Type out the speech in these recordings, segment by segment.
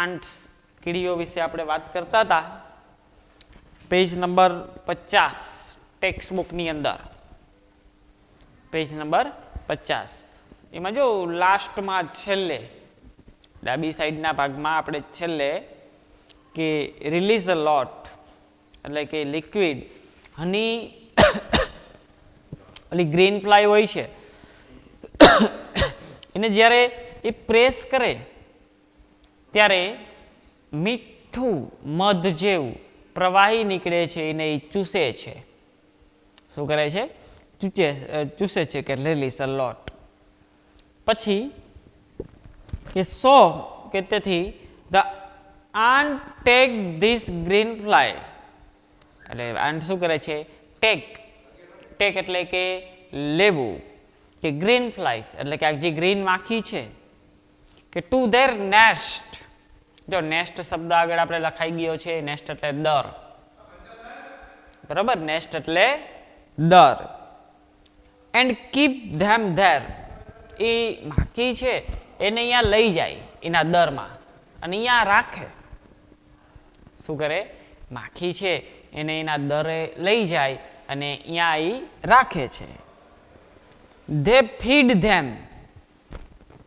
આંટ્સ કીડીઓ વિશે આપણે વાત કરતા હતા. પેજ નંબર 50 ટેક્સ્ટ બુકની અંદર, પેજ નંબર 50 એમાં જો લાસ્ટમાં છેલ્લે ડાબી સાઈડના ભાગમાં આપણે છેલ્લે કે રિલીઝ અ લોટ એટલે કે લિક્વિડ હની ઓલી ગ્રીન ફ્લાય હોય છે એને જ્યારે એ પ્રેસ કરે ત્યારે મીઠું મધ જેવું પ્રવાહી નીકળે છે એને એ ચૂસે છે. શું કરે છે? ચૂસે છે કે રિલીઝ અ લોટ. પછી કે સો કે તેથી the ant take this green fly એટલે ant શું કરે છે? ટેક એટલે કે લેવું, કે ગ્રીન ફ્લાઇઝ એટલે કે આ જે ગ્રીન માખી છે કે ટુ ધેર નેસ્ટ. જો નેસ્ટ શબ્દ આગળ આપણે લખાઈ ગયો છે. નેસ્ટ એટલે દર, બરાબર? નેસ્ટ એટલે દર. And keep them there. એ માખી છે એને અહીંયા લઈ જાય એના દરમાં અને અહીંયા રાખે. શું કરે? માખી છે એને એના દરે લઈ જાય અને અહીંયા એ રાખે છે. ધે ફીડ ધેમ.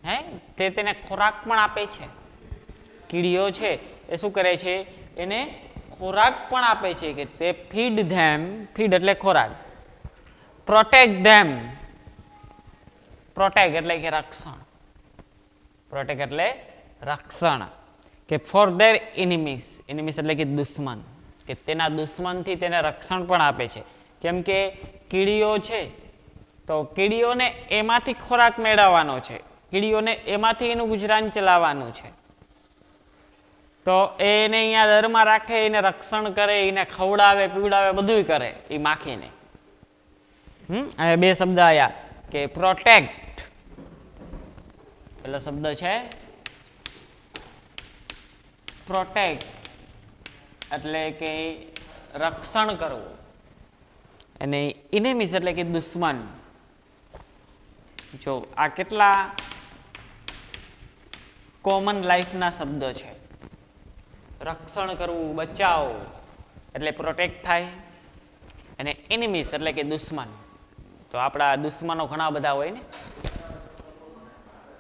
હે, તે તેને ખોરાક પણ આપે છે. કીડીઓ છે એ શું કરે છે? એને ખોરાક પણ આપે છે કે તે ફીડ ધેમ. ફીડ એટલે ખોરાક. Protect them. પ્રોટેક્ટ એટલે કે રક્ષણ. પ્રોટેક્ટ એટલે રક્ષણ. કે ફોર ધેર એનિમીસ. એનિમીસ એટલે કે દુશ્મન, કે તેના દુશ્મનથી તેને રક્ષણ પણ આપે છે. કેમ કે કીડીઓ છે તો કીડીઓને એમાંથી ખોરાક મેળવવાનો છે, કીડીઓને એમાંથી એનું ગુજરાન ચલાવવાનું છે. તો એને અહીંયા દરમાં રાખે, એને રક્ષણ કરે, એને ખવડાવે પીવડાવે, બધું કરે એ માખીને. હવે બે શબ્દ આયા કે પ્રોટેક્ટ. પેલો શબ્દ છે પ્રોટેક્ટ એટલે કે રક્ષણ કરવું, અને ઇનેમીસ એટલે કે દુશ્મન. જો આ કેટલા કોમન લાઈફના શબ્દો છે. રક્ષણ કરવું, બચાવ એટલે પ્રોટેક્ટ થાય, અને એનિમીસ એટલે કે દુશ્મન. તો આપણા દુશ્મનો ઘણા બધા હોય ને.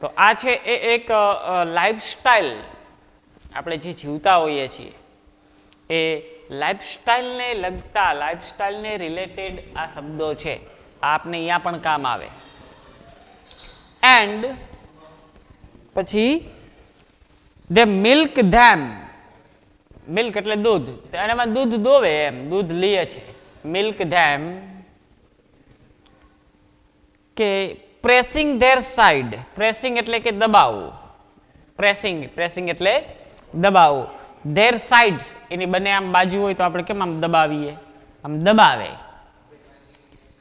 તો આ છે એ એક લાઈફસ્ટાઈલ આપણે જે જીવતા હોઈએ છીએ એ લાઈફસ્ટાઈલને લગતા, લાઈફસ્ટાઈલને રિલેટેડ આ શબ્દો છે. આપને અહીંયા પણ કામ આવે. એન્ડ પછી ધે મિલ્ક ધેમ. મિલ્ક એટલે દૂધ, અને એમાં દૂધ દોવે, એમ દૂધ લે છે. મિલ્ક ધેમ કે પ્રેસિંગ ધેર સાઈડ. પ્રેસિંગ એટલે કે દબાવવું. પ્રેસિંગ એટલે દબાવવું. ધેર સાઇડ્સ એની બંને આમ બાજુ હોય તો આપણે કેમ આમ દબાવીએ? આમ દબાવે.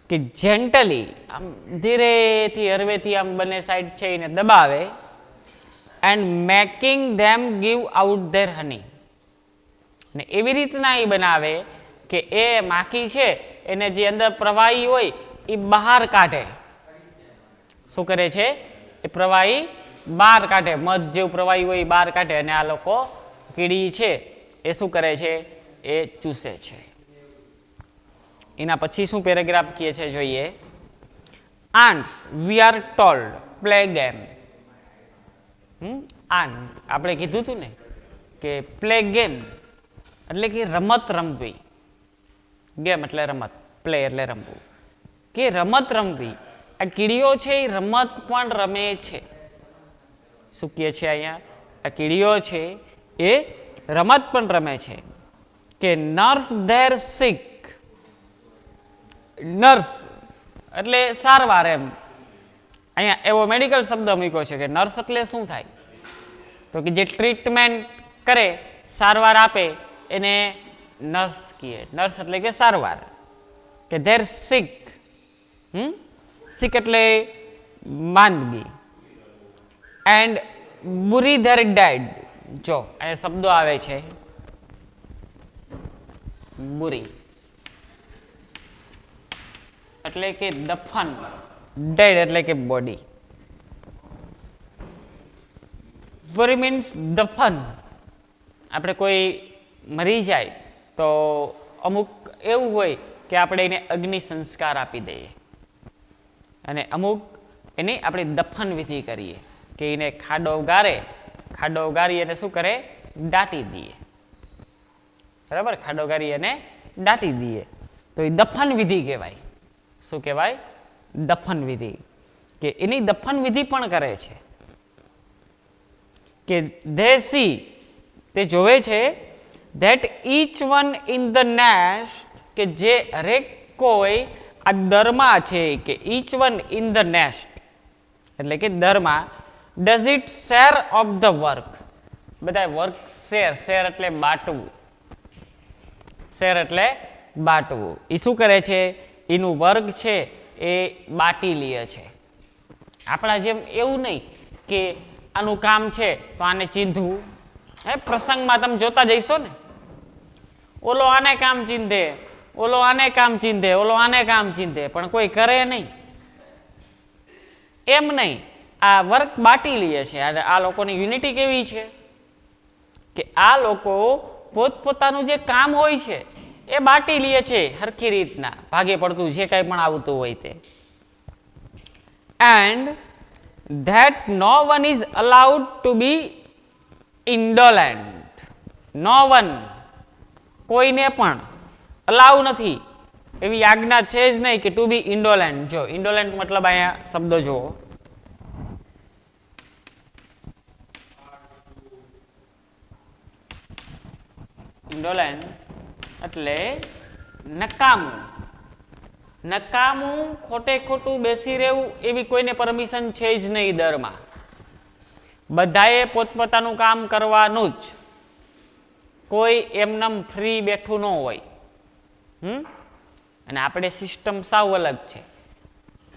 કે જેન્ટલી આમ ધીરેથી હળવેથી આમ બંને સાઈડ છે એને દબાવે. And making them give out their honey. ને એવી રીતના એ બનાવે કે એ માખી છે એને જે અંદર પ્રવાહી હોય એ બહાર કાઢે. શું કરે છે? એ પ્રવાહી બહાર કાઢે. મધ જેવું પ્રવાહી હોય એ બહાર કાઢે, અને આ લોકો કીડી છે એ શું કરે છે? એ ચૂસે છે. એના પછી શું પેરેગ્રાફ કહે છે જોઈએ. ants we are told play game. આપણે કીધું હતું ને કે પ્લે ગેમ એટલે કે રમત રમવી. ગેમ એટલે રમત, પ્લે એટલે રમવું, કે રમત રમવી. આ કીડીઓ છે એ રમત પણ રમે છે. શું કહે છે અહીંયા? આ કીડીઓ છે એ રમત પણ રમે છે. કે નર્સ ધેર સિક. નર્સ એટલે સારવાર એમ. અહીંયા એવો મેડિકલ શબ્દ મૂક્યો છે કે નર્સ એટલે શું થાય? તો કે જે ટ્રીટમેન્ટ કરે, સારવાર આપે એને નર્સ કહે. નર્સ એટલે કે સારવાર. કે ધેર સિક. સિક એટલે માંદગી. And bury their dead. જો અહીંયા શબ્દો આવે છે બુરી એટલે કે દફન, ડેડ એટલે કે બોડી. બુરી મીન્સ દફન, આપણે કોઈ મરી જાય તો અમુક એવું હોય કે આપણે એને અગ્નિ સંસ્કાર આપી દઈએ અને અમુક એની આપણે દફન વિધિ કરીએ કે એને ખાડો ગારી અને શું કરે, દાટી દઈએ. બરાબર, ખાડો ગારી અને દાટી દઈએ તો એ દફન વિધિ કહેવાય. શું કહેવાય? દફન વિધિ. કે એની દફન વિધિ પણ કરે છે કે દેસી તે જોવે છે that each one in the nest, કે જે હરેક કોઈ આ દરમાં છે કે each one in the nest એટલે કે દરમાં does it share of the work, બધા વર્ક શેર એટલે બાટવું, શેર એટલે બાટવું. એ શું કરે છે? એનું વર્ક છે એ બાટી લે છે. આપણા જેમ એવું નહીં કે આનું કામ છે તો આને ચીંધવું. હે, પ્રસંગમાં તમે જોતા જઈશો ને, ઓલો આને કામ ચીંધે, ઓલો આને કામ ચીંધે, ઓલો આને કામ ચીંધે, પણ કોઈ કરે નહીં. એમ નહીં, આ વર્ક બાટી લે છે. આ લોકોની યુનિટી કેવી છે કે આ લોકો પોતપોતાનું જે કામ હોય છે એ બાટી લે છે હરખી રીતના, ભાગે પડતું જે કંઈ પણ આવતું હોય તે. and that no one is allowed to be indolent. no one, કોઈને પણ અલાઉ નથી, એવી આજ્ઞા છે જ નહીં કે ટુ બી ઇન્ડોલેન્ટ. જો ઇન્ડોલેન્ટ મતલબ અહીંયા શબ્દ જુઓ, ઇન્ડોલેન્ટ એટલે નકામું. નકામું, ખોટે ખોટું બેસી રહેવું એવી કોઈને પરમિશન છે જ નહીં દરમાં. બધાએ પોતપોતાનું કામ કરવાનું જ, કોઈ એમનેમ ફ્રી બેઠું ન હોય. અને આપણે સિસ્ટમ સાવ અલગ છે.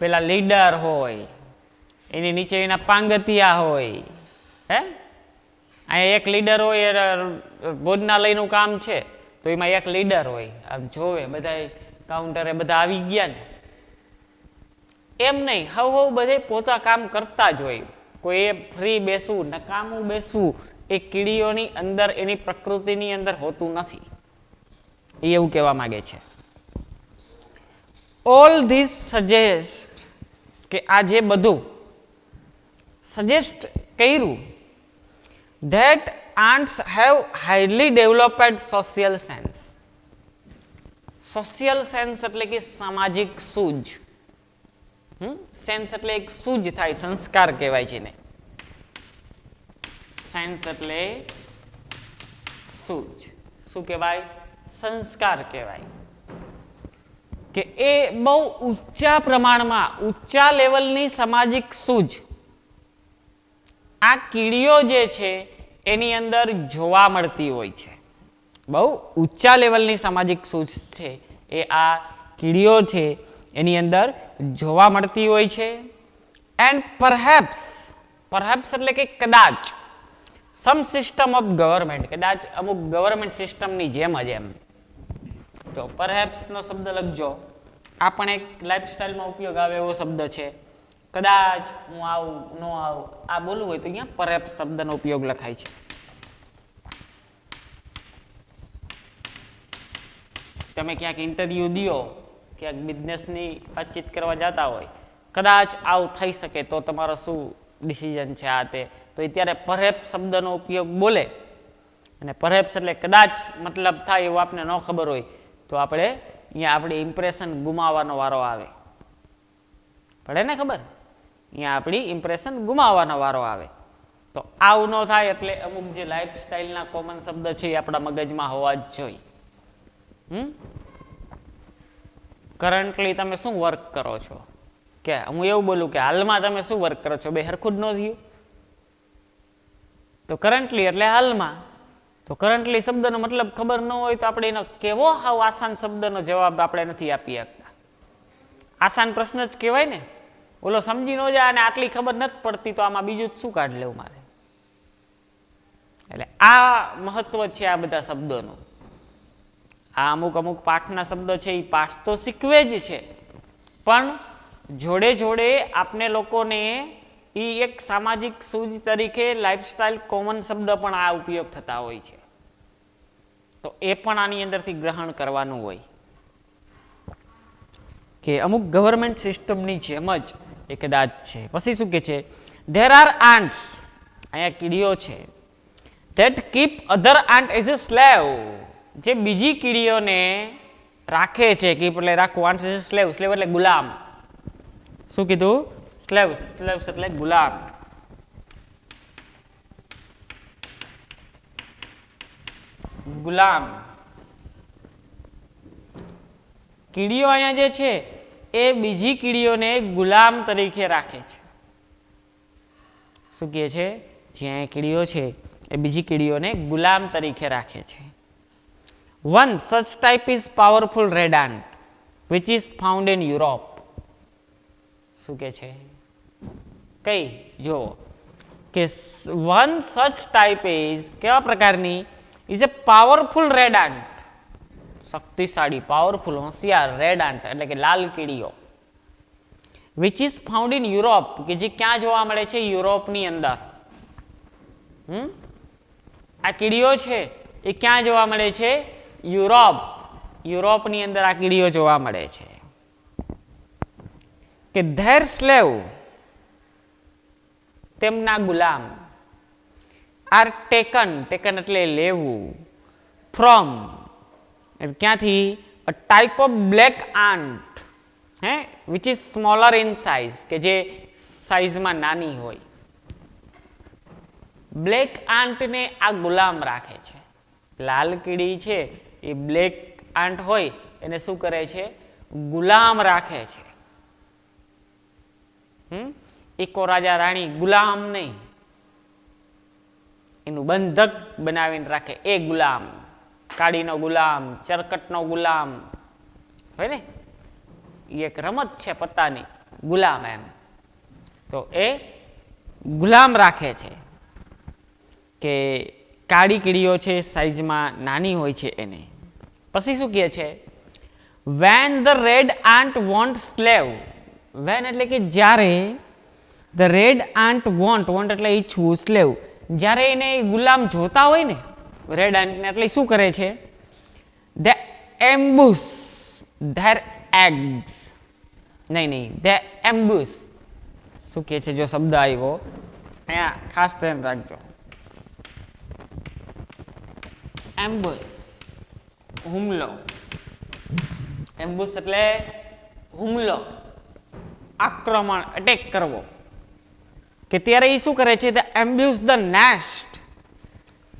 પેલા લીડર હોય, એની નીચે એના પાંગતિયા હોય. હે, અહીંયા એક લીડર હોય, ભોજનાલયનું કામ છે તો એમાં એક લીડર હોય, આમ જોવે બધા કાઉન્ટરે બધા આવી ગયા ને. એમ નહીં, હવ બધે પોતા કામ કરતા જ હોય. કોઈએ ફ્રી બેસવું, નકામું બેસવું એ કીડીઓની અંદર, એની પ્રકૃતિની અંદર હોતું નથી. એ એવું કહેવા માંગે છે. ઓલ ધીસ સજેસ્ટ, કે આ જે બધું સજેસ્ટ કર્યું, that ants have highly developed social sense. Social sense એટલે કે સામાજિક સૂઝ. સેન્સ એટલે એક સૂઝ થાય, સંસ્કાર કહેવાય છે ને. સેન્સ એટલે સૂઝ, શું કહેવાય? સંસ્કાર કહેવાય. કે એ બહુ ઊંચા પ્રમાણમાં, ઊંચા લેવલની સામાજિક સૂઝ આ કીડીઓ જે છે એની અંદર જોવા મળતી હોય છે. બહુ ઊંચા લેવલની સામાજિક સૂઝ છે એ આ કીડીઓ છે એની અંદર જોવા મળતી હોય છે. એન્ડ પરહેપ્સ, પરહેપ્સ એટલે કે કદાચ, સમ સિસ્ટમ ઓફ ગવર્મેન્ટ, કદાચ અમુક ગવર્મેન્ટ સિસ્ટમની જેમ જ એમ. જો પરહેપ્સ નો શબ્દ લખજો, આ પણ એક લાઈફસ્ટાઈલમાં ઉપયોગ આવે એવો શબ્દ છે. કદાચ હું આવું ન આવું આ બોલવું હોય તો અહીંયા પરહેપ્સ શબ્દનો ઉપયોગ લખાય છે. તમે ક્યાંક ઇન્ટરવ્યુ દો, ક્યાંક બિઝનેસની વાતચીત કરવા જતા હોય, કદાચ આવું થઈ શકે તો તમારો શું ડિસિઝન છે આ તે, તો ત્યારે પરહેપ્સ શબ્દનો ઉપયોગ બોલે. અને પરહેપ્સ એટલે કદાચ મતલબ થાય એવું આપને ન ખબર હોય તો આપણે અહીંયા આપણી ઇમ્પ્રેશન ગુમાવવાનો વારો આવે. પડે ને ખબર? અહીંયા આપણી ઇમ્પ્રેશન ગુમાવવાનો વારો આવે. તો આવું ન થાય એટલે અમુક જે લાઈફસ્ટાઈલના કોમન શબ્દ છે એ આપણા મગજમાં હોવા જ જોઈએ. કરન્ટલી તમે શું વર્ક કરો છો? કે હું એવું બોલું કે હાલમાં તમે શું વર્ક કરો છો? બે હરખું જ ન થયું. તો કરન્ટલી એટલે હાલમાં. તો કરન્ટલી શબ્દનો મતલબ ખબર ન હોય તો આપણે એનો કેવો હાવ આસાન શબ્દનો જવાબ આપણે નથી આપી શકતા. આસાન પ્રશ્ન જ કહેવાય ને. ઓલો સમજી ન જાય અને આટલી ખબર નથી પડતી તો આમાં બીજું શું કાઢ લેવું મારે? એટલે આ મહત્વ છે આ બધા શબ્દોનું. આ અમુક અમુક પાઠના શબ્દો છે એ પાઠ તો શીખવે જ છે, પણ જોડે જોડે આપને લોકોને એ એક સામાજિક સૂઝ તરીકે લાઈફસ્ટાઈલ કોમન શબ્દ પણ આ ઉપયોગ થતા હોય છે. તો એ પણ આની અંદરથી ગ્રહણ કરવાનું હોય કે અમુક ગવર્મેન્ટ સિસ્ટમની જેમ જ એ કદાચ છે. પછી શું કે છે, ધેર આર આન્ટ્સ, અહીંયા કીડીઓ છે, that keep other ant as a slave, જે બીજી કીડીઓને રાખે છે. કીપ એટલે રાખવું, ant as a slave, slave એટલે ગુલામ. શું કીધું? સ્લેવ્સ, સ્લેવ્સ એટલે ગુલામ. ગુલામ કીડીઓ અહીંયા જે છે એ બીજી કીડીઓને ગુલામ તરીકે રાખે છે. શું કહે છે? જ્યાં કીડીઓ છે એ બીજી કીડીઓને ગુલામ તરીકે રાખે છે. One such type is powerful red ant which is found in Europe. શું કહે છે? કઈ જો કે one such type is કેવા પ્રકારની? is a powerful red ant, શક્તિશાળી, પાવરફુલ, હોશિયાર રેડ આન્ટ એટલે કે લાલ કીડીઓ, which is found in Europe, કે જે ક્યાં જોવા મળે છે? યુરોપની અંદર. આ કીડીઓ છે એ ક્યાં જોવા મળે છે? યુરોપ. યુરોપની અંદર આ કીડીઓ જોવા મળે છે. કે ધેર સ્લેવ, તેમના ગુલામ, આર ટેકન, ટેકન એટલે લેવું, ફ્રોમ ક્યાંથી? અ ટાઈપ ઓફ બ્લેક આન્ટ, હે, which is smaller in size, કે જે સાઇઝમાં નાની હોય. બ્લેક આંટને આ ગુલામ રાખે છે. લાલ કીડી છે એ બ્લેક આંટ હોય એને શું કરે છે? ગુલામ રાખે છે. એકો રાજા રાણી ગુલામ નહીં, એનું બંધક બનાવીને રાખે એ ગુલામ. કાળીનો ગુલામ, ચરકટનો ગુલામ હોય ને, એ એક રમત છે પત્તાની, ગુલામ એમ. તો એ ગુલામ રાખે છે કે કાળી કીડીઓ છે સાઈઝમાં નાની હોય છે એને. પછી શું કહે છે? When the red ant want slave, when એટલે કે જ્યારે, the red ant want, want એટલે ઈચ્છવું, સ્લેવ જ્યારે એને ગુલામ જોતા હોય ને રેડ આન્ટ એટલે શું કરે છે? ધ એમ્બુસ ધેર એગ્સ, નહીં ધ એમ્બુસ. શું કહે છે? જો શબ્દ આવ્યો અહીંયા ખાસ ધ્યાન રાખજો. એમ્બુસ, હુમલો. એમ્બુસ એટલે હુમલો, આક્રમણ, અટેક કરવો. કે ત્યારે એ શું કરે છે? The ambush the nest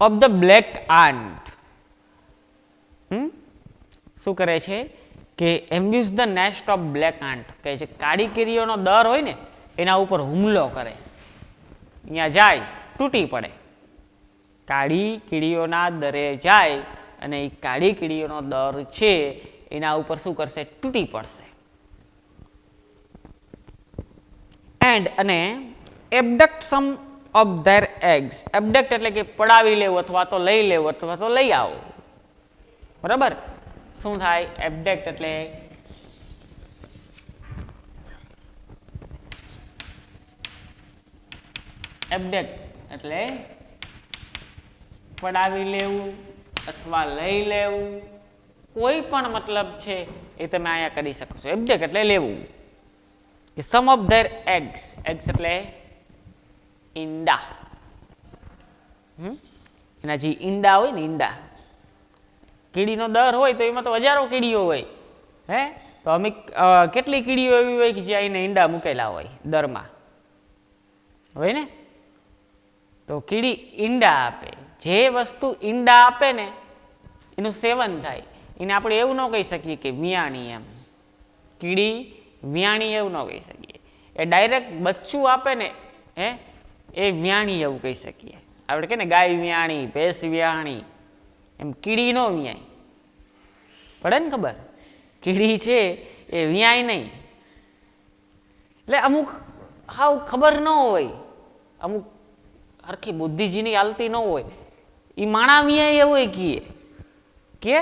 of the black ant. શું કરે છે? કે ambush the nest of black ant, કે જે કાળી કીડીઓનો દર હોય ને એના ઉપર હુમલો કરે. અહીંયા જાય તૂટી પડે. કાળી કીડીઓના દરે જાય અને એ કાળી કીડીઓનો દર છે એના ઉપર શું કરશે? તૂટી પડશે. એન્ડ અને એબડક્ટ સમ ઓફ ધેર એગ્સ, એબડક્ટ એટલે કે પડાવી લેવું અથવા તો લઈ લેવું અથવા તો લઈ આવો. બરાબર? શું થાય? એબડક્ટ એટલે એબડક્ટ એટલે પડાવી લેવું અથવા લઈ લેવું, કોઈ પણ મતલબ છે એ તમે અહીંયા કરી શકો છો. એબડક્ટ એટલે લેવું. કે સમ ઓફ ધેર એગ્સ, એગ્સ એટલે ઈંડા, એના જે ઈંડા હોય ને, ઈંડા, કીડીનો દર હોય તો એમાં તો હજારો કીડીઓ હોય, હે, તો અમે કેટલી કીડીઓ એવી હોય કે જે એને ઈંડા મૂકેલા હોય દરમાં, હોય ને. તો કીડી ઈંડા આપે. જે વસ્તુ ઈંડા આપે ને એનું સેવન થાય. એને આપણે એવું ન કહી શકીએ કે વિયાણી, એમ કીડી વિયાણી એવું ન કહી શકીએ. એ ડાયરેક્ટ બચ્ચું આપે ને, હે, એ વિયાણી એવું કહી શકીએ. આપણે કે ને ગાય વિયાણી, ભેંસ વિયાણી, એમ કીડી નો વિયાય. પડે ને ખબર? કીડી છે એ વિયાય નહીં. એટલે અમુક હાવ ખબર ન હોય, અમુક હરખી બુદ્ધિ જેની હાલતી ન હોય એ માણા વિયાય એવું કહીએ કે.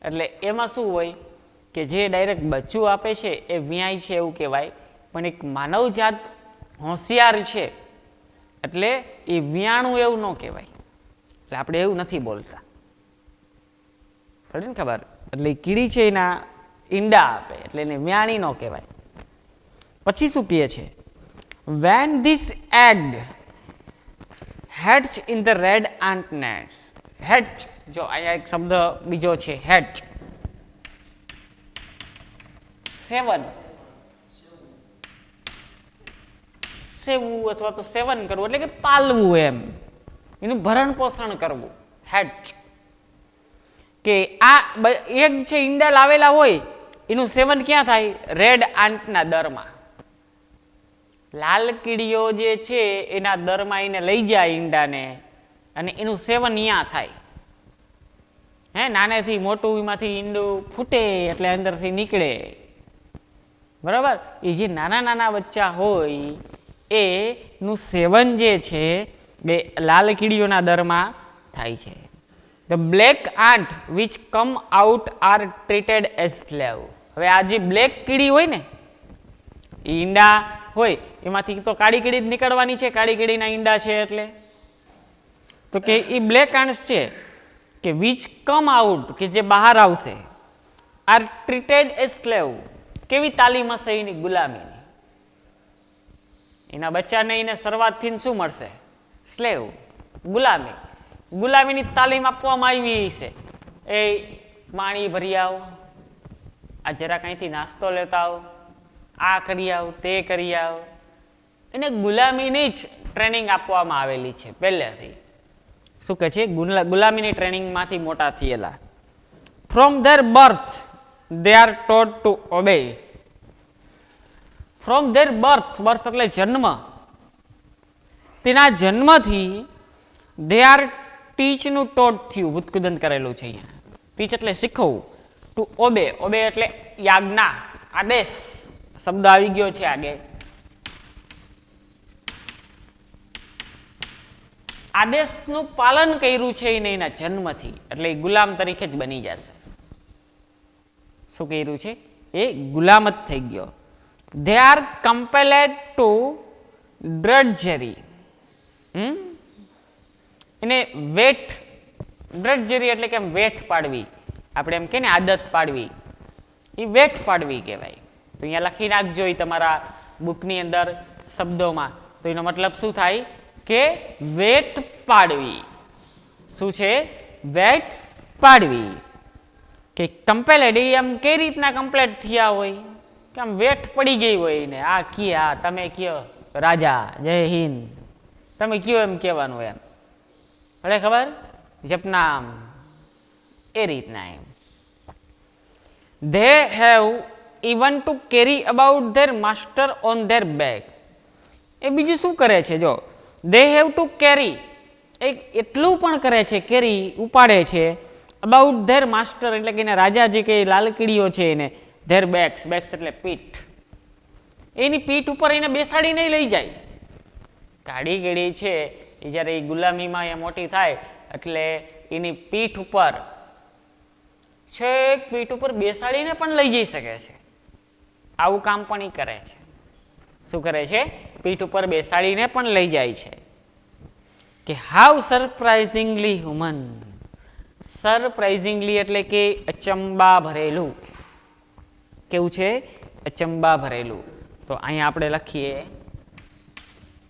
એટલે એમાં શું હોય કે જે ડાયરેક્ટ બચ્ચું આપે છે એ વિયાય છે એવું કહેવાય. પણ એક માનવજાત હોશિયાર છે એટલે એ વિયાણું એવું ન કહેવાય. એટલે આપણે એવું નથી બોલતા. પડે ને ખબર? એટલે કીડી છે એના ઈંડા આપે એટલે એને વ્યાણી ન કહેવાય. પછી શું કહે છે? when this egg hatch in the red ant nest. hatch, જો અહીંયા એક શબ્દ બીજો છે hatch. સેવન, સેવવું અથવા તો સેવન કરવું એટલે કે પાલવું, એમ એનું ભરણ પોષણ કરવું. hatch કે આ એગ છે ઈંડા લાવેલા હોય એનું સેવન ક્યાં થાય? રેડ આંટના દરમાં. લાલ કીડીઓ જે છે એના દરમાં એને લઈ જાય ઈંડાને અને એનું સેવન અહીંયા થાય. હે, નાનેથી મોટું એમાંથી ઈંડું ફૂટે એટલે અંદરથી નીકળે, બરાબર? એ જે નાના નાના બચ્ચા હોય એનું સેવન જે છે એ લાલ કીડીઓના દરમાં થાય છે. The black ant which come out are treated as slave. હવે આ જે બ્લેક કીડી હોય ને, ઈંડા હોય એમાંથી તો કાળી કીડી જ નીકળવાની છે, કાળી કીડીના ઈંડા છે એટલે. તો કે એ બ્લેક આન્ટ્સ છે કે which come out, કે જે બહાર આવશે, are treated as slave. કેવી તાલીમ હશે એની? ગુલામીની. એના બચ્ચાને એને શરૂઆતથી શું મળશે? સ્લેવ, ગુલામી. ગુલામીની તાલીમ આપવામાં આવી છે. એ પાણી ભરી આવો, આ જરા કંઈથી નાસ્તો લેતા આવો, આ કરી આવો, તે કરી આવો. એને ગુલામીની જ ટ્રેનિંગ આપવામાં આવેલી છે પહેલેથી. શું કહે છે? ગુલામીની ટ્રેનિંગમાંથી મોટા થયેલા. From their birth they are taught to obey. from their birth, birth એટલે જન્મ, તેના જન્મથી they are teach નું taught થયું, ભૂતકુદન કરેલું છે અહીંયા. teach એટલે શીખવું, to obey, obey એટલે યાજ્ઞા, આદેશ શબ્દ આવી ગયો છે આગળ. આદેશનું પાલન કર્યું છે એને એના જન્મથી, એટલે એ ગુલામ તરીકે જ બની જશે. શું કર્યું છે? એ ગુલામ જ થઈ ગયો. they are compelled to drudgery. એને વેઠ, drudgery એટલે કે વેઠ પાડવી, આપણે એમ કે ને આદત પાડવી, એ વેઠ પાડવી કહેવાય. તો અહીંયા લખી નાખજો એ તમારા બુકની અંદર શબ્દોમાં. તો એનો મતલબ શું થાય? કે વેઠ પાડવી. શું છે? વેઠ પાડવી. કે કમ્પેલેડ એ આમ કઈ રીતના કમ્પ્લેટ થયા હોય કે આમ વેઠ પડી ગઈ હોય ને, આ કીએ આ તમે કયો રાજા જય હિન્દ, તમે કયો એમ કહેવાનું એમ, ભલે ખબર જપનામ, એ રીતના એમ. they have even to carry about their master on their back. એ બીજું શું કરે છે? જો they have to carry, એટલું પણ કરે છે, કેરી ઉપાડે છે, અબાઉટ ધેર માસ્ટર એટલે કે રાજા જે કે લાલ કીડીઓ છે એને ધેર બેક્સ, બેક્સ એટલે પીઠ, એની પીઠ ઉપર એને બેસાડીને લઈ જાય. કાળી કીડી છે એ જ્યારે એ ગુલામીમાં એ મોટી થાય એટલે એની પીઠ ઉપર, છેક પીઠ ઉપર બેસાડીને પણ લઈ જઈ શકે છે. આવું કામ પણ એ કરે છે. શું કરે છે? પીઠ ઉપર બેસાડીને પણ લઈ જાય છે. કે હાઉ સરપ્રાઇઝિંગલી હ્યુમન. સરપ્રાઇઝિંગલી એટલે કે અચંબા ભરેલું. કેવું છે? અચંબા ભરેલું. તો અહીંયા આપણે લખીએ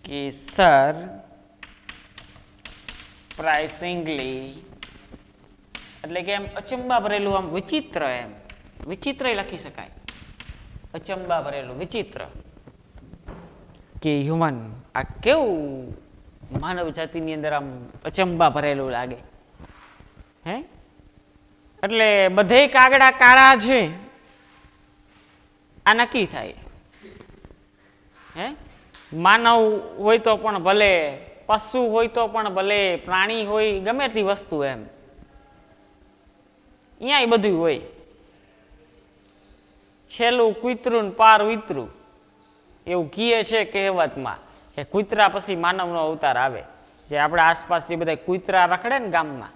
કે સરપ્રાઇઝિંગલી એટલે કે એમ અચંબા ભરેલું, આમ વિચિત્ર, એમ વિચિત્ર લખી શકાય. અચંબા ભરેલું, વિચિત્ર. કે હ્યુમન, આ કેવું માનવ જાતિની અંદર આમ અચંબા ભરેલું લાગે. હે, એટલે બધે કાગડા કાળા છે આ નક્કી થાય. હે, માનવ હોય તો પણ ભલે, પશુ હોય તો પણ ભલે, પ્રાણી હોય, ગમે તે વસ્તુ એમ અહીંયા એ બધું હોય. છેલ્લું કૂતરું ને પાર વિતરું એવું કહે છે કહેવતમાં કે કૂતરા પછી માનવનો અવતાર આવે. જે આપણા આસપાસ જે બધા કૂતરા રખડે ને ગામમાં,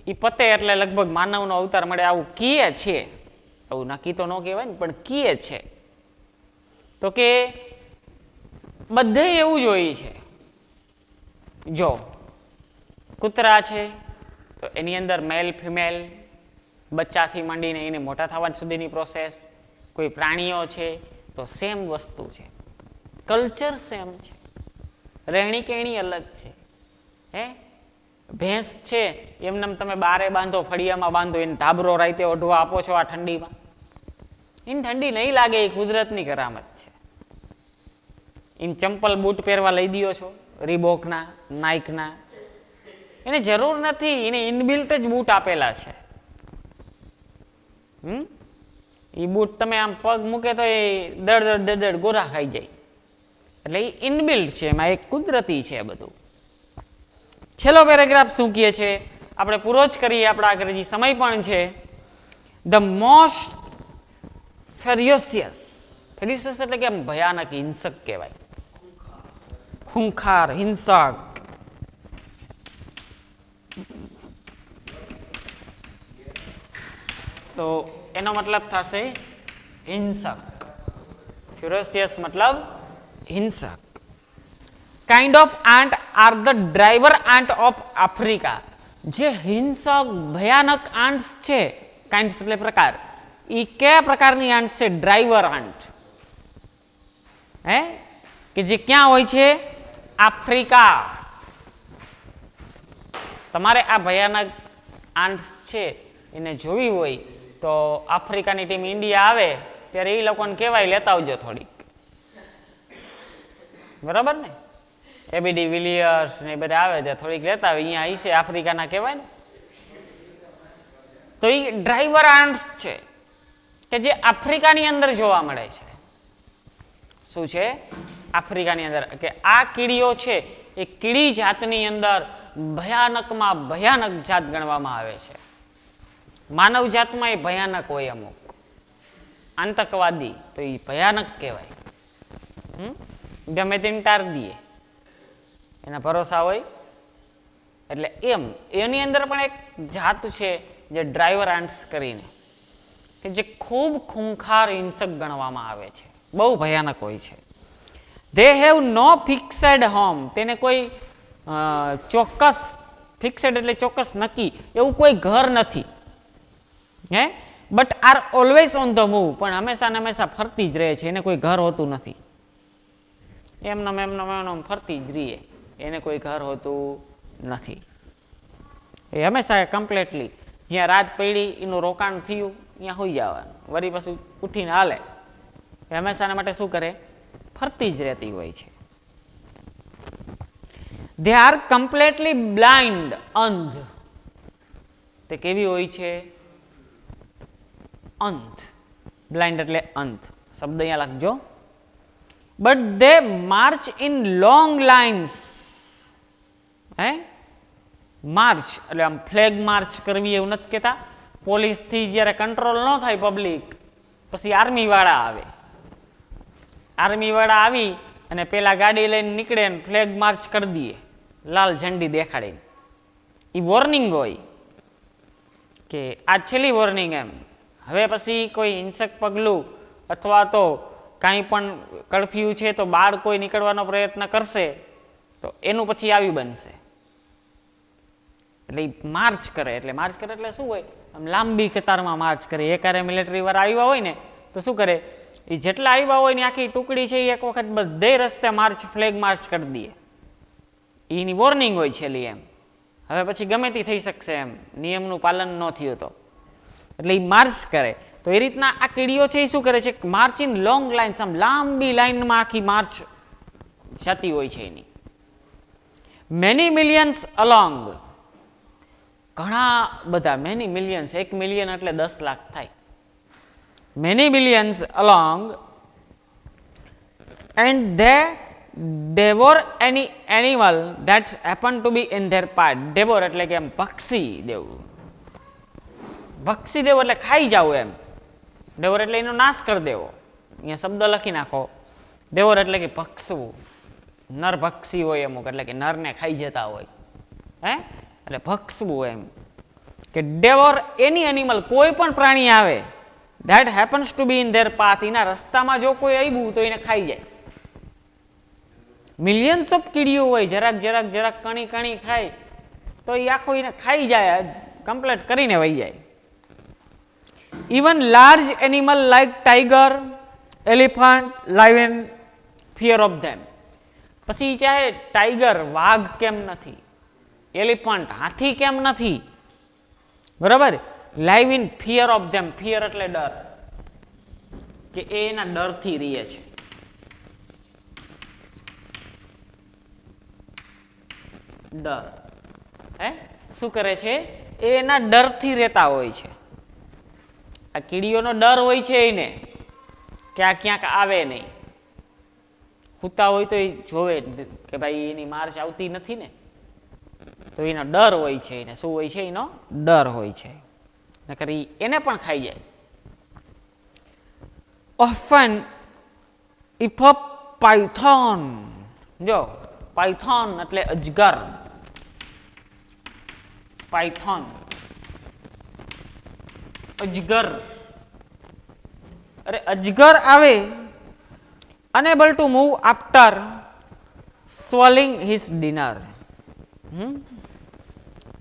એ પતે એટલે લગભગ માનવનો અવતાર મળે આવું કહે છે. આવું નક્કી તો ન કહેવાય ને, પણ કહે છે. તો કે બધે એવું જ હોય છે. જો કૂતરા છે તો એની અંદર મેલ ફિમેલ બચ્ચાથી માંડીને એને મોટા થવા સુધીની પ્રોસેસ, કોઈ પ્રાણીઓ છે તો સેમ વસ્તુ છે, કલ્ચર સેમ છે, રહેણી કહેણી અલગ છે. હે ભેંસ છે એમને તમે બારે બાંધો, ફળિયામાં બાંધો, એને ધાબરો રાતે ઓઢવા આપો છો આ ઠંડીમાં, એને ઠંડી નહીં લાગે, એ કુદરતની કરામત છે. એને ચંપલ બૂટ પહેરવા લઈ દો છો રીબોકના, નાઇકના, એને જરૂર નથી, એને ઇનબિલ્ટ જ બૂટ આપેલા છે. એ બૂટ તમે આમ પગ મૂકે તો એ દડ ગોરા ખાઈ જાય, એટલે એ ઇનબિલ્ટ છે, એમાં એક કુદરતી છે બધું. છેલ્લો પેરેગ્રાફ શું કહે છે આપણે પૂરો જ કરીએ, આપણા આગળ હજી સમય પણ છે. ધ મોસ્ટ ફેરિયોસિયસ, ફેરિયોસિયસ એટલે કે આમ ભયાનક, હિંસક કહેવાય, ખૂંખાર, હિંસક. તો એનો મતલબ થશે હિંસક. ફેરિયોસિયસ મતલબ હિંસક. Kind of ant are the driver ant of Africa. જે હિંસક ભયાનક આંટ્સ છે, કાઇન્ડ્સ એટલે પ્રકાર, એ કયા પ્રકારની આંટ્સ છે? Driver aunt. હે કે જે ક્યાં હોય છે? આફ્રિકા. તમારે આ ભયાનક આંટ્સ છે એને જોવી હોય તો આફ્રિકાની ટીમ ઇન્ડિયા આવે ત્યારે એ લોકોને કહેવાય લેતા આવજો થોડીક, બરાબર ને? એબીડી વિલિયર્સ ને બધા આવે ત્યાં થોડીક લેતા આવે, અહીંયા આવી છે આફ્રિકાના કહેવાય ને. તો એ ડ્રાઈવર આંટ્સ છે કે જે આફ્રિકાની અંદર જોવા મળે છે. શું છે? આફ્રિકાની અંદર. કે આ કીડીઓ છે એ કીડી જાતની અંદર ભયાનકમાં ભયાનક જાત ગણવામાં આવે છે. માનવ જાતમાં એ ભયાનક હોય, અમુક આતંકવાદી તો એ ભયાનક કહેવાય. ગમે તેને ટાર દઈએ એના ભરોસા હોય. એટલે એમ એની અંદર પણ એક જાત છે જે ડ્રાઈવર આંટ્સ કરીને, કે જે ખૂબ ખૂંખાર હિંસક ગણવામાં આવે છે, બહુ ભયાનક હોય છે. They have no fixed home. તેને કોઈ ચોક્કસ, ફિક્સડ એટલે ચોક્કસ નક્કી એવું કોઈ ઘર નથી. હે but are always on the move. પણ હંમેશા ને હંમેશા ફરતી જ રહે છે, એને કોઈ ઘર હોતું નથી. એમનો ફરતી જ રહીએ, એને કોઈ ઘર હોતું નથી. એ હંમેશા કમ્પ્લીટલી જ્યાં રાત પડી એનું રોકાણ થયું ત્યાં હોઈ જવાનું, વળી પાછું ઉઠીને હાલે. એ હંમેશાના માટે શું કરે? ફરતી જ રહેતી હોય છે. દે આર કમ્પ્લીટલી બ્લાઇન્ડ, અંધ. તે કેવી હોય છે? અંધ. બ્લાઇન્ડ એટલે અંધ. શબ્દ અહીંયા લખજો. But they March in long lines. હે માર્ચ એટલે આમ ફ્લેગ માર્ચ કરવી એવું નથી કહેતા. પોલીસથી જ્યારે કંટ્રોલ ન થાય પબ્લિક, પછી આર્મી વાળા આવે. આર્મી વાળા આવી અને પેલા ગાડી લઈને નીકળે ને ફ્લેગ માર્ચ કરી દઈએ, લાલ ઝંડી દેખાડીને. એ વોર્નિંગ હોય કે આ છેલ્લી વોર્નિંગ એમ. હવે પછી કોઈ હિંસક પગલું અથવા તો કાંઈ પણ કર્ફ્યુ છે તો બહાર કોઈ નીકળવાનો પ્રયત્ન કરશે તો એનું પછી આવી બનશે. એટલે માર્ચ કરે. એટલે માર્ચ કરે એટલે શું હોય? આમ લાંબી કતારમાં માર્ચ કરે. એકારે મિલિટરી વાળા આવ્યા હોય ને તો શું કરે? એ જેટલા આવ્યા હોય ને આખી ટુકડી છે એ એક વખત બધે રસ્તે માર્ચ, ફ્લેગ માર્ચ કરી દઈએ. એની વોર્નિંગ હોય છેલ્લી એમ. હવે પછી ગમે તે થઈ શકશે એમ, નિયમનું પાલન ન થયું તો. એટલે એ માર્ચ કરે. તો એ રીતના આ કીડીઓ છે એ શું કરે છે? March in long lines. આમ લાંબી લાઇનમાં આખી માર્ચ જતી હોય છે એની. Many millions along. ઘણા બધા, મેની મિલિયન્સ, 1 મિલિયન એટલે 10 લાખ થાય. Many millions along and they devour any animal that happen to be in their part. Devour એટલે કે એમ ભક્ષી દેવું. ભક્ષી દેવો એટલે ખાઈ જવું એમ. ડેવોર એટલે એનો નાશ કરી દેવો. અહીંયા શબ્દ લખી નાખો. ડેવોર એટલે કે ભક્ષવું. નર ભક્ષી હોય અમુક, એટલે કે નરને ખાઈ જતા હોય. હે એટલે ભક્ષવું એમ. કે ડેવોર એની એનિમલ, કોઈ પણ પ્રાણી આવે, that happens to be in their path. એના રસ્તામાં જો કોઈ આવ્યું તો એને ખાઈ જાય. મિલિયન્સ ઓફ કીડીઓ હોય, જરાક જરાક જરાક કણી કણી ખાય તો એ આખો એને ખાઈ જાય, કમ્પ્લીટ કરીને વહી જાય. Even large animal like tiger, elephant, lion, fear of them. પછી ચાહે ટાઈગર વાઘ કેમ નથી, એલિફન્ટ હાથી કેમ નથી, બરાબર, live in fear of them, fear એટલે ડર, કે એ એના ડરથી રહે છે. ડર, હે શું કરે છે, એ એના ડરથી રહેતા હોય છે. આ કીડીઓનો ડર હોય છે એને કે આ ક્યાંક આવે નહીં, સૂતા હોય તો એ જોવે કે ભાઈ એની માર્ચ આવતી નથી ને, તો એનો ડર હોય છે. એને શું હોય છે, એનો ડર હોય છે, નકર એને પણ ખાઈ જાય. Often if a python, જો પાયથોન એટલે અજગર, પાયથોન અજગર, અરે અજગર આવે, unable to move after swallowing his dinner.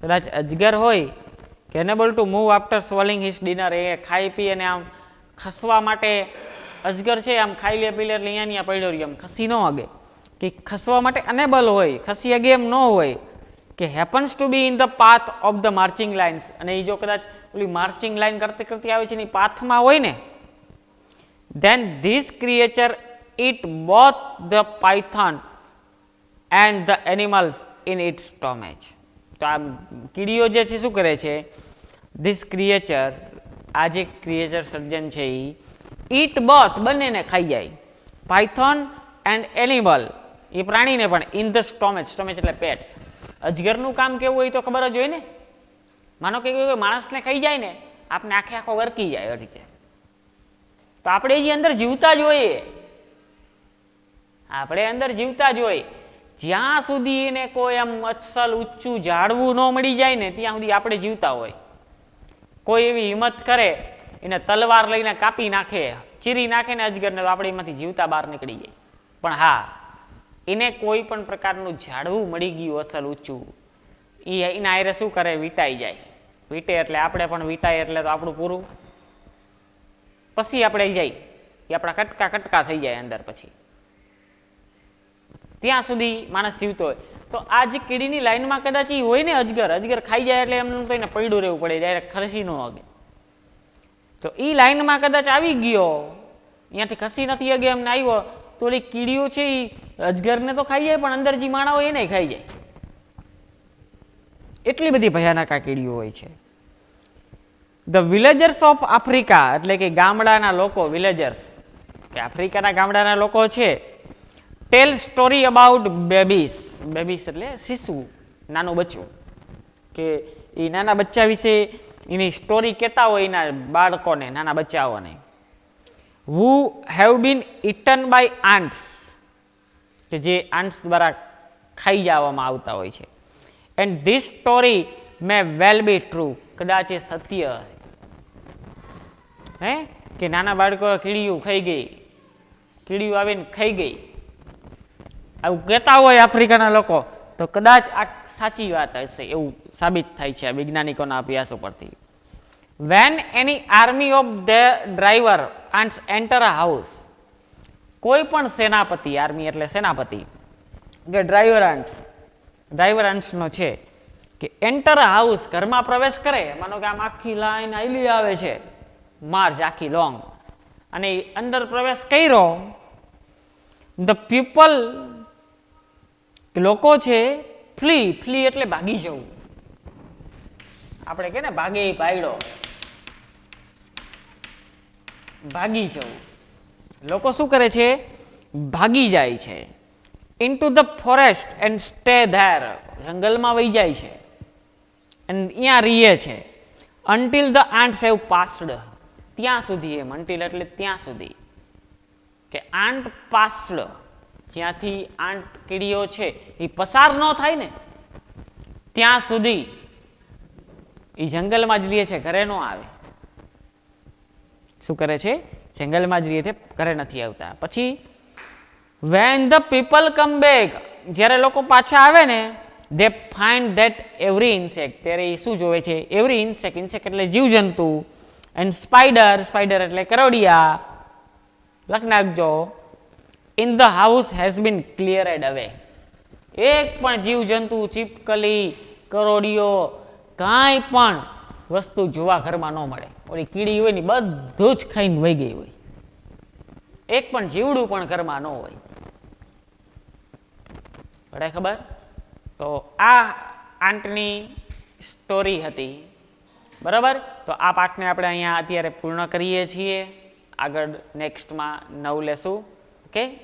કદાચ અજગર હોય કે unable to move after swallowing his dinner, એ ખાઈ પી અને આમ ખસવા માટે, અજગર છે આમ ખાઈ લે પી લે એટલે અહીંયા પડ્યો રહ્યો, આમ ખસી ન વાગે, કે ખસવા માટે અનેબલ હોય, ખસી અગે એમ ન હોય, કે happens to be in the path of the marching lines, અને એ જો કદાચ ઓલી માર્ચિંગ લાઇન કરતી કરતી આવે છે એની પાથમાં હોય ને, then this creature eat both the python and the animals in its stomach. તો આ કીડીઓ જે છે શું કરે છે, this creature, આ જે ક્રિએચર સર્જન છે એ eat both, બંનેને ખાઈ જાય, python and animal, એ પ્રાણીને પણ, in the stomach, stomach એટલે પેટ. અજગરનું કામ કેવું હોય તો ખબર જ હોય ને, માનો કે માણસને ખાઈ જાય ને, આપણે આખે આખો વરકી જાય અડકે, તો આપણે જે અંદર જીવતા જ હોઈએ, આપણે અંદર જીવતા જ હોય, જ્યાં સુધી એને કોઈ આમ અસલ ઊંચું ઝાડવું ન મળી જાય ને ત્યાં સુધી આપણે જીવતા હોય. કોઈ એવી હિંમત કરે એને તલવાર લઈને કાપી નાખે, ચીરી નાખે ને અજગરને, તો આપણે એમાંથી જીવતા બહાર નીકળી જાય. પણ હા, એને કોઈ પણ પ્રકારનું ઝાડવું મળી ગયું અસલ ઊંચું, એ એના આયરે શું કરે, વીંટાઈ જાય. વીંટે એટલે આપણે પણ વીંટાય એટલે તો આપણું પૂરું, પછી આપણે જઈ, એ આપણા કટકા કટકા થઈ જાય અંદર, પછી ત્યાં સુધી માણસ જીવતો હોય. તો આ જે કીડીની લાઈનમાં કદાચ એ હોય ને અજગર, અજગર ખાઈ જાય એટલે એમનું તો એને પડ્યું રહેવું પડે, ડાયરેક્ટ ખસી ન વાગે. તો એ લાઈનમાં કદાચ આવી ગયો, અહીંયાથી ખસી નથી અગે એમને આવ્યો, તો ઓલી કીડીઓ છે એ અજગરને તો ખાઈ જાય પણ અંદર જે માણા હોય એને ખાઈ જાય. એટલી બધી ભયાનક આ કીડીઓ હોય છે. ધ વિલેજર્સ ઓફ આફ્રિકા, એટલે કે ગામડાના લોકો, વિલેજર્સ કે આફ્રિકાના ગામડાના લોકો છે, ટેલ સ્ટોરી અબાઉટ બેબીસ. બેબીસ એટલે શિશુ, નાનું બચ્ચું, કે એ નાના બચ્ચા વિશે એની સ્ટોરી કહેતા હોય એના બાળકોને, નાના બચ્ચાઓને. who have been eaten by ants, કે જે આન્ટ્સ દ્વારા ખાઈ જવામાં આવતા હોય છે. And this story May well be true, કદાચ એ સત્ય હે, કે નાના બાળકો કીડીયું ખાઈ ગઈ, કીડીયું આવીને ખાઈ ગઈ, આવું કહેતા હોય આફ્રિકાના લોકો, તો કદાચ આ સાચી વાત હશે એવું સાબિત થાય છે આ વૈજ્ઞાનિકોના અભ્યાસો પરથી. When any army of the driver ants enter a house, કોઈ પણ સેનાપતિ, આર્મી એટલે સેનાપતિ, કે ડ્રાઈવર આન્ટ્સનો છે, કે એન્ટર અ હાઉસ, ઘરમાં પ્રવેશ કરે, માનો કે આમ આખી લાઈન આયલી આવે છે, માર્ચ આખી લોંગ, અને અંદર પ્રવેશ કર્યો, ધ પીપલ, લોકો છે, ફ્લી, ફ્લી એટલે ભાગી જવું, આપણે કે ને ભાગે પાયડો, ભાગી જવું. લોકો શું કરે છે, ભાગી જાય છે. Into the forest and stay there, જંગલમાં વહી જાય છે અને અહીંયા રહીએ છે. Until the aunts have passed, ત્યાં સુધી, એમ અન્ટિલ એટલે ત્યાં સુધી, કે આન્ટ પાસ્ડ, જ્યાંથી આન્ટ કીડીઓ છે એ પસાર ન થાય ને ત્યાં સુધી એ જંગલમાં જ રહે છે, ઘરે ન આવે. શું કરે છે, જંગલમાં જ રહે છે, ઘરે નથી આવતા. પછી when the people come back, જ્યારે લોકો પાછા આવે ને, they find that every insect, ત્યારે એ શું જોવે છે, એવરી ઇન્સેક્ટ, ઇન્સેક્ટ એટલે જીવજંતુ, એન્ડ સ્પાઈડર, સ્પાઈડર એટલે કરોડિયા, લખ નાખજો, in the house has been cleared away. એક પણ જીવજંતુ, ચીપકલી, કરોડિયો, કાંઈ પણ વસ્તુ જોવા ઘરમાં ન મળે. ઓલી કીડી હોય ને બધું જ ખાઈને વહી ગઈ હોય. એક પણ જીવડું પણ ઘરમાં ન હોય. પડે ખબર? તો આ આંટની સ્ટોરી હતી. બરાબર? તો આ પાઠને આપણે અહીંયા અત્યારે પૂર્ણ કરીએ છીએ. આગળ નેક્સ્ટમાં 9 લેશું. ઓકે.